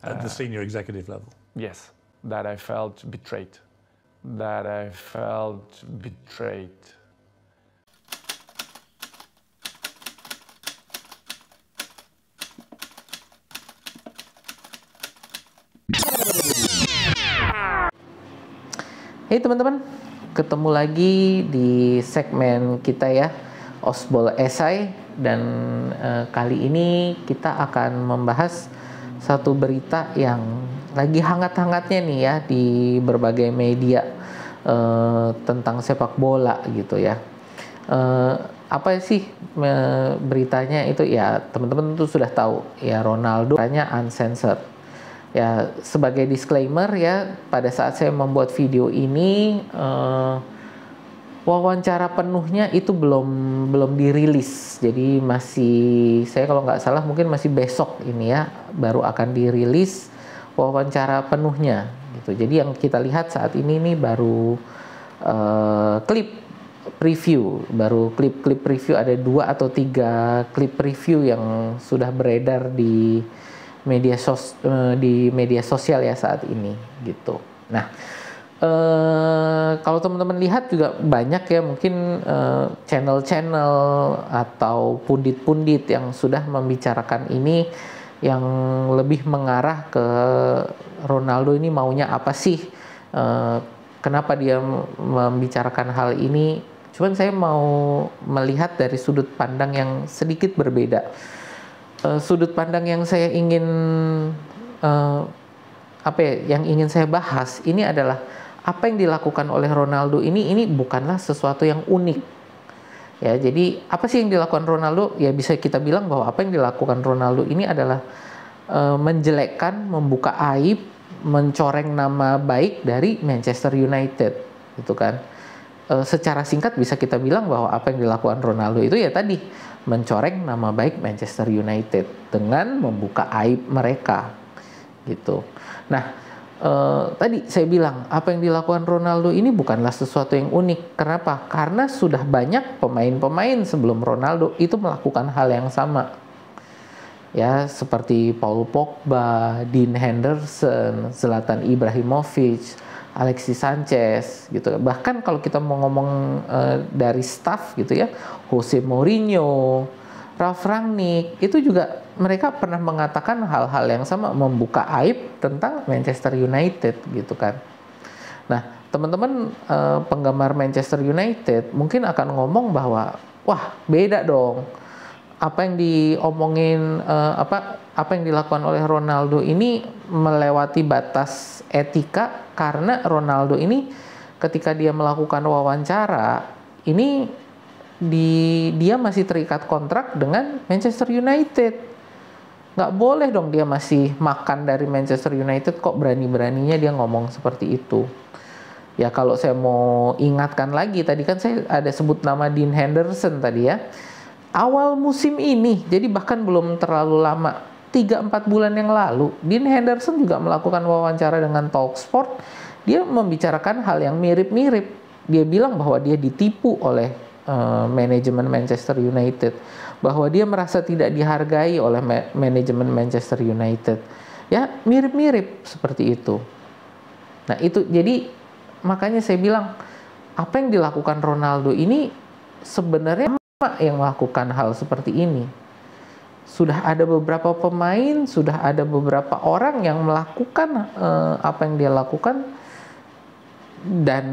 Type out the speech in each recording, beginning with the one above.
At the senior executive level? Yes, that I felt betrayed. That I felt betrayed. Hey teman-teman, ketemu lagi di segmen kita ya, Osbol Esai, dan kali ini kita akan membahas satu berita yang lagi hangat-hangatnya nih ya di berbagai media tentang sepak bola gitu ya. Apa sih beritanya itu ya, teman-teman tuh sudah tahu ya, Ronaldo hanya uncensored. Ya, sebagai disclaimer ya, pada saat saya membuat video ini wawancara penuhnya itu belum dirilis. Jadi masih, saya kalau nggak salah mungkin masih besok ini ya baru akan dirilis wawancara penuhnya gitu. Jadi yang kita lihat saat ini nih baru klip preview, baru klip preview, ada 2 atau 3 klip preview yang sudah beredar di media sosial ya saat ini gitu. Nah, kalau teman-teman lihat juga banyak ya mungkin channel-channel atau pundit-pundit yang sudah membicarakan ini, yang lebih mengarah ke Ronaldo ini maunya apa sih, kenapa dia membicarakan hal ini. Cuman saya mau melihat dari sudut pandang yang sedikit berbeda. Sudut pandang yang saya ingin yang ingin saya bahas ini adalah apa yang dilakukan oleh Ronaldo ini bukanlah sesuatu yang unik ya. Jadi apa sih yang dilakukan Ronaldo? Ya bisa kita bilang bahwa apa yang dilakukan Ronaldo ini adalah menjelekkan, membuka aib, mencoreng nama baik dari Manchester United gitu kan. Secara singkat bisa kita bilang bahwa apa yang dilakukan Ronaldo itu ya tadi mencoreng nama baik Manchester United dengan membuka aib mereka gitu. Nah, tadi saya bilang apa yang dilakukan Ronaldo ini bukanlah sesuatu yang unik. Kenapa? Karena sudah banyak pemain-pemain sebelum Ronaldo itu melakukan hal yang sama. Ya, seperti Paul Pogba, Dean Henderson, Zlatan Ibrahimovic, Alexis Sanchez gitu. Bahkan kalau kita mau ngomong dari staff gitu ya, Jose Mourinho, Ralf Rangnick, itu juga mereka pernah mengatakan hal-hal yang sama, membuka aib tentang Manchester United gitu kan. Nah, teman-teman penggemar Manchester United mungkin akan ngomong bahwa wah, beda dong. Apa yang diomongin, apa yang dilakukan oleh Ronaldo ini melewati batas etika, karena Ronaldo ini ketika dia melakukan wawancara ini dia masih terikat kontrak dengan Manchester United. Nggak boleh dong dia masih makan dari Manchester United, kok berani-beraninya dia ngomong seperti itu. Ya kalau saya mau ingatkan lagi, tadi kan saya ada sebut nama Dean Henderson tadi ya. Awal musim ini, jadi bahkan belum terlalu lama, 3-4 bulan yang lalu, Dean Henderson juga melakukan wawancara dengan Talksport. Dia membicarakan hal yang mirip-mirip. Dia bilang bahwa dia ditipu oleh manajemen Manchester United, bahwa dia merasa tidak dihargai oleh manajemen Manchester United. Ya, mirip-mirip seperti itu. Nah, itu jadi makanya saya bilang apa yang dilakukan Ronaldo ini sebenarnya yang melakukan hal seperti ini. Sudah ada beberapa pemain, sudah ada beberapa orang yang melakukan apa yang dia lakukan dan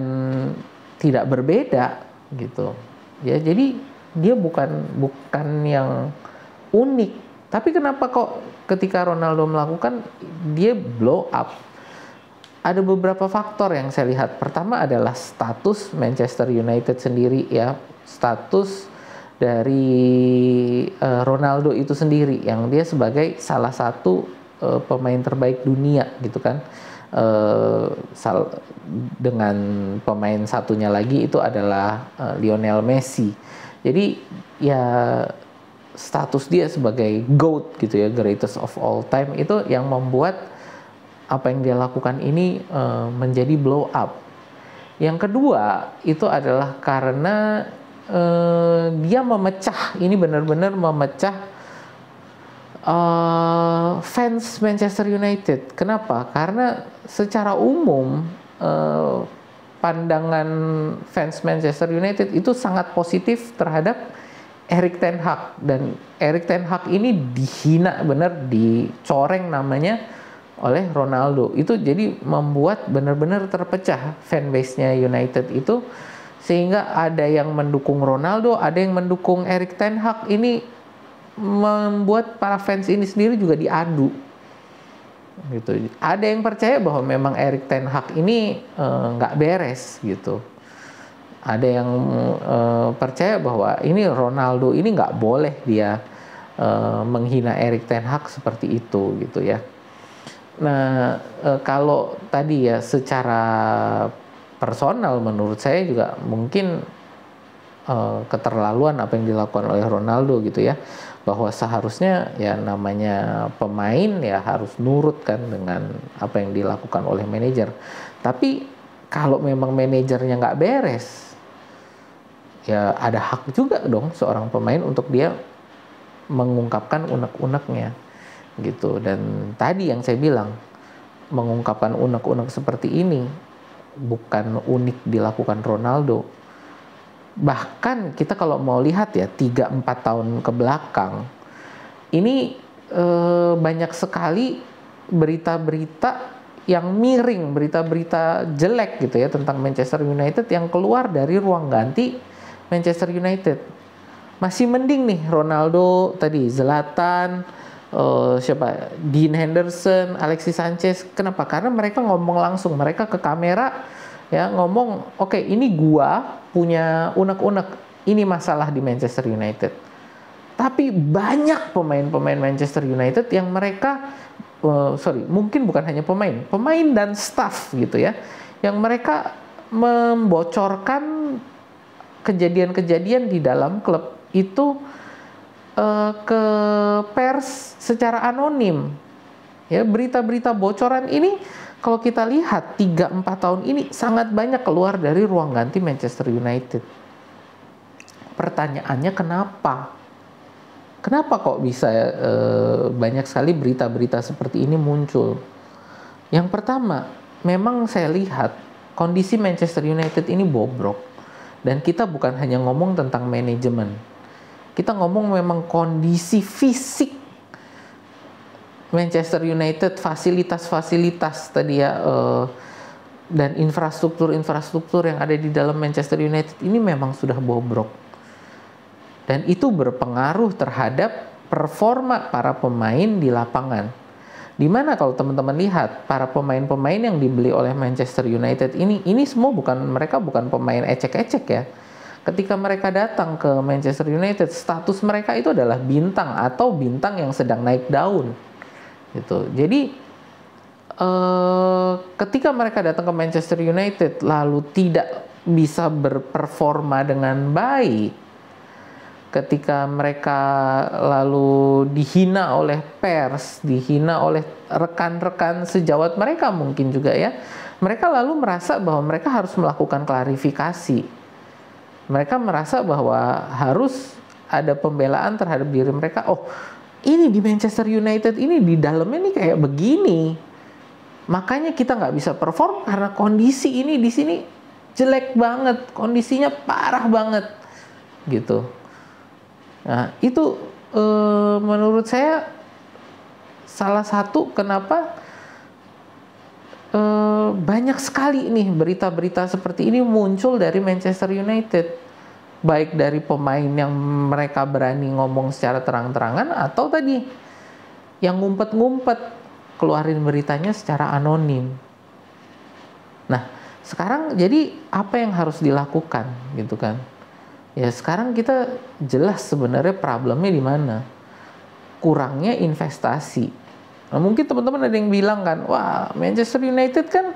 tidak berbeda gitu. Ya, jadi dia bukan yang unik. Tapi kenapa kok ketika Ronaldo melakukan dia blow up? Ada beberapa faktor yang saya lihat. Pertama adalah status Manchester United sendiri ya, status dari Ronaldo itu sendiri, yang dia sebagai salah satu pemain terbaik dunia gitu kan, dengan pemain satunya lagi itu adalah Lionel Messi. Jadi ya status dia sebagai GOAT gitu ya, greatest of all time, itu yang membuat apa yang dia lakukan ini menjadi blow up. Yang kedua itu adalah karena dia memecah, ini benar-benar memecah fans Manchester United. Kenapa? Karena secara umum pandangan fans Manchester United itu sangat positif terhadap Erik ten Hag, dan Erik ten Hag ini dihina bener, dicoreng namanya oleh Ronaldo. Itu jadi membuat benar-benar terpecah fanbase-nya United itu, sehingga ada yang mendukung Ronaldo, ada yang mendukung Erik ten Hag. Ini membuat para fans ini sendiri juga diadu gitu. Ada yang percaya bahwa memang Erik ten Hag ini nggak beres gitu. Ada yang percaya bahwa ini Ronaldo ini nggak boleh dia menghina Erik ten Hag seperti itu gitu ya. Nah, kalau tadi ya secara personal menurut saya juga mungkin keterlaluan apa yang dilakukan oleh Ronaldo gitu ya, bahwa seharusnya ya namanya pemain ya harus nurut kan dengan apa yang dilakukan oleh manajer. Tapi kalau memang manajernya nggak beres, ya ada hak juga dong seorang pemain untuk dia mengungkapkan unek-uneknya gitu. Dan tadi yang saya bilang, mengungkapkan unek-unek seperti ini bukan unik dilakukan Ronaldo. Bahkan kita kalau mau lihat ya 3-4 tahun ke belakang ini banyak sekali berita-berita yang miring, berita-berita jelek gitu ya tentang Manchester United yang keluar dari ruang ganti Manchester United. Masih mending nih Ronaldo, tadi Zlatan, siapa, Dean Henderson, Alexis Sanchez. Kenapa? Karena mereka ngomong langsung, mereka ke kamera ya ngomong, oke, ini gua punya unek-unek, ini masalah di Manchester United. Tapi banyak pemain-pemain Manchester United yang mereka mungkin bukan hanya pemain dan staff gitu ya, yang mereka membocorkan kejadian-kejadian di dalam klub itu ke pers secara anonim. Ya, berita-berita bocoran ini kalau kita lihat 3-4 tahun ini sangat banyak keluar dari ruang ganti Manchester United. Pertanyaannya kenapa? Kenapa kok bisa banyak sekali berita-berita seperti ini muncul? Yang pertama, memang saya lihat kondisi Manchester United ini bobrok. Dan kita bukan hanya ngomong tentang manajemen. Kita ngomong memang kondisi fisik Manchester United, fasilitas-fasilitas tadi ya, dan infrastruktur yang ada di dalam Manchester United ini memang sudah bobrok. Dan itu berpengaruh terhadap performa para pemain di lapangan. Dimana kalau teman-teman lihat para pemain-pemain yang dibeli oleh Manchester United ini semua mereka bukan pemain ecek-ecek ya. Ketika mereka datang ke Manchester United, status mereka itu adalah bintang atau bintang yang sedang naik daun. Gitu. Jadi ketika mereka datang ke Manchester United lalu tidak bisa berperforma dengan baik, ketika mereka lalu dihina oleh pers, dihina oleh rekan-rekan sejawat mereka mungkin juga ya, mereka lalu merasa bahwa mereka harus melakukan klarifikasi. Mereka merasa bahwa harus ada pembelaan terhadap diri mereka. Oh, ini di Manchester United ini di dalamnya nih kayak begini, makanya kita nggak bisa perform karena kondisi ini di sini jelek banget, kondisinya parah banget, gitu. Nah itu menurut saya salah satu kenapa banyak sekali nih berita-berita seperti ini muncul dari Manchester United. Baik dari pemain yang mereka berani ngomong secara terang-terangan, atau tadi yang ngumpet-ngumpet keluarin beritanya secara anonim. Nah, sekarang jadi apa yang harus dilakukan gitu kan? Ya sekarang kita jelas sebenarnya problemnya di mana. Kurangnya investasi. Nah, mungkin teman-teman ada yang bilang kan, wah Manchester United kan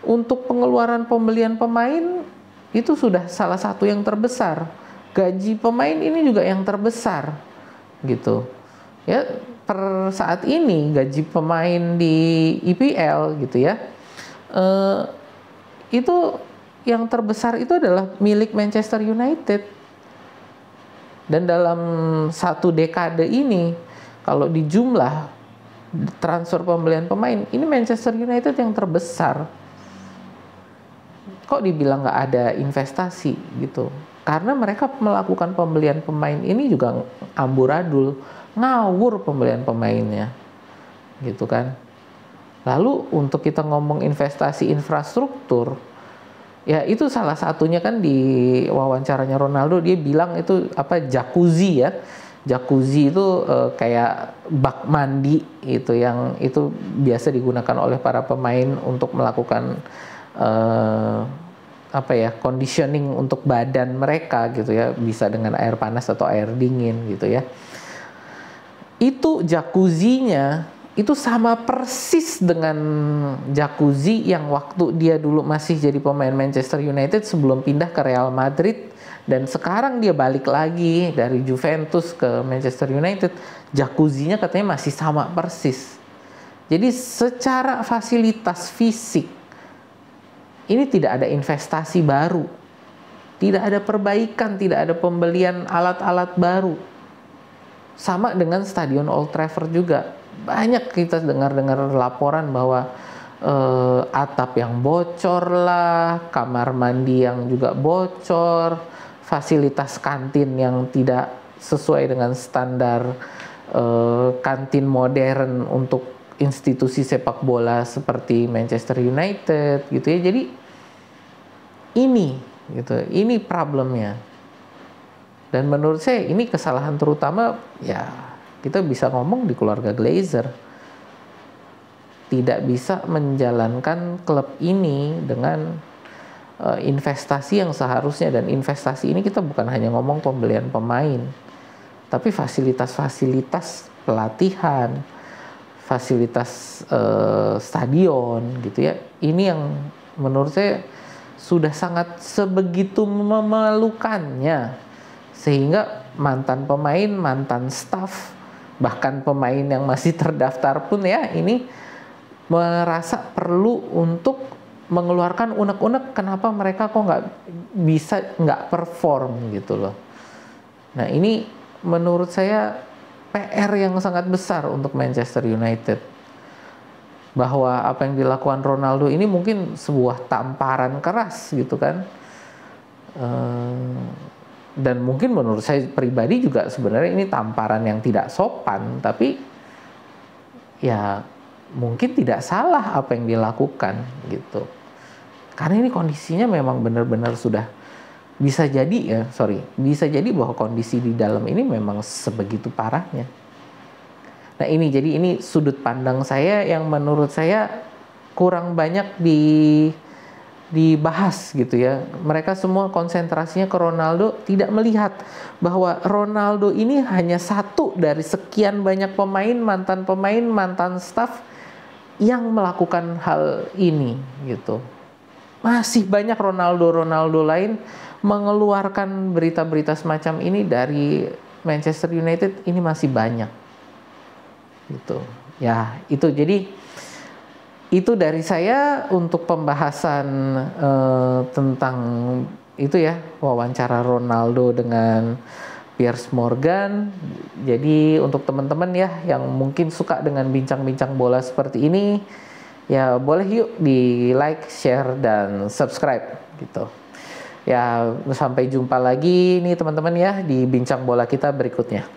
untuk pengeluaran pembelian pemain itu sudah salah satu yang terbesar. Gaji pemain ini juga yang terbesar gitu. Ya, per saat ini gaji pemain di IPL gitu ya, itu yang terbesar itu adalah milik Manchester United. Dan dalam satu dekade ini, kalau di jumlah transfer pembelian pemain, ini Manchester United yang terbesar. Kok dibilang nggak ada investasi gitu? Karena mereka melakukan pembelian pemain ini juga amburadul, ngawur pembelian pemainnya, gitu kan. Lalu untuk kita ngomong investasi infrastruktur, ya itu salah satunya kan di wawancaranya Ronaldo dia bilang itu apa, jacuzzi ya. Jacuzzi itu kayak bak mandi itu yang itu biasa digunakan oleh para pemain untuk melakukan apa ya, conditioning untuk badan mereka gitu ya, bisa dengan air panas atau air dingin gitu ya. Itu jacuzzinya itu sama persis dengan jacuzzi yang waktu dia dulu masih jadi pemain Manchester United sebelum pindah ke Real Madrid, dan sekarang dia balik lagi dari Juventus ke Manchester United. Jacuzzinya katanya masih sama persis. Jadi secara fasilitas fisik ini tidak ada investasi baru, tidak ada perbaikan, tidak ada pembelian alat-alat baru. Sama dengan Stadion Old Trafford juga. Banyak kita dengar-dengar laporan bahwa atap yang bocor lah, kamar mandi yang juga bocor, fasilitas kantin yang tidak sesuai dengan standar kantin modern untuk institusi sepak bola seperti Manchester United gitu ya. Jadi ini problemnya. Dan menurut saya ini kesalahan terutama ya, kita bisa ngomong di keluarga Glazer. Tidak bisa menjalankan klub ini dengan investasi yang seharusnya, dan investasi ini kita bukan hanya ngomong pembelian pemain, tapi fasilitas-fasilitas pelatihan, fasilitas stadion gitu ya. Ini yang menurut saya sudah sangat sebegitu memalukannya, sehingga mantan pemain, mantan staff, bahkan pemain yang masih terdaftar pun ya ini merasa perlu untuk mengeluarkan unek-unek kenapa mereka kok nggak perform gitu loh. Nah ini menurut saya PR yang sangat besar untuk Manchester United, bahwa apa yang dilakukan Ronaldo ini mungkin sebuah tamparan keras gitu kan, dan mungkin menurut saya pribadi juga sebenarnya ini tamparan yang tidak sopan, tapi ya mungkin tidak salah apa yang dilakukan gitu, karena ini kondisinya memang benar-benar sudah bisa jadi bahwa kondisi di dalam ini memang sebegitu parahnya. Nah ini jadi ini sudut pandang saya yang menurut saya kurang banyak dibahas gitu ya. Mereka semua konsentrasinya ke Ronaldo, tidak melihat bahwa Ronaldo ini hanya satu dari sekian banyak mantan pemain, mantan staff yang melakukan hal ini gitu. Masih banyak Ronaldo lain mengeluarkan berita-berita semacam ini dari Manchester United, ini masih banyak gitu. Ya, itu jadi itu dari saya untuk pembahasan tentang itu ya, wawancara Ronaldo dengan Piers Morgan. Jadi untuk teman-teman ya yang mungkin suka dengan bincang-bincang bola seperti ini, ya boleh yuk di like, share, dan subscribe gitu. Ya sampai jumpa lagi nih teman-teman ya di bincang bola kita berikutnya.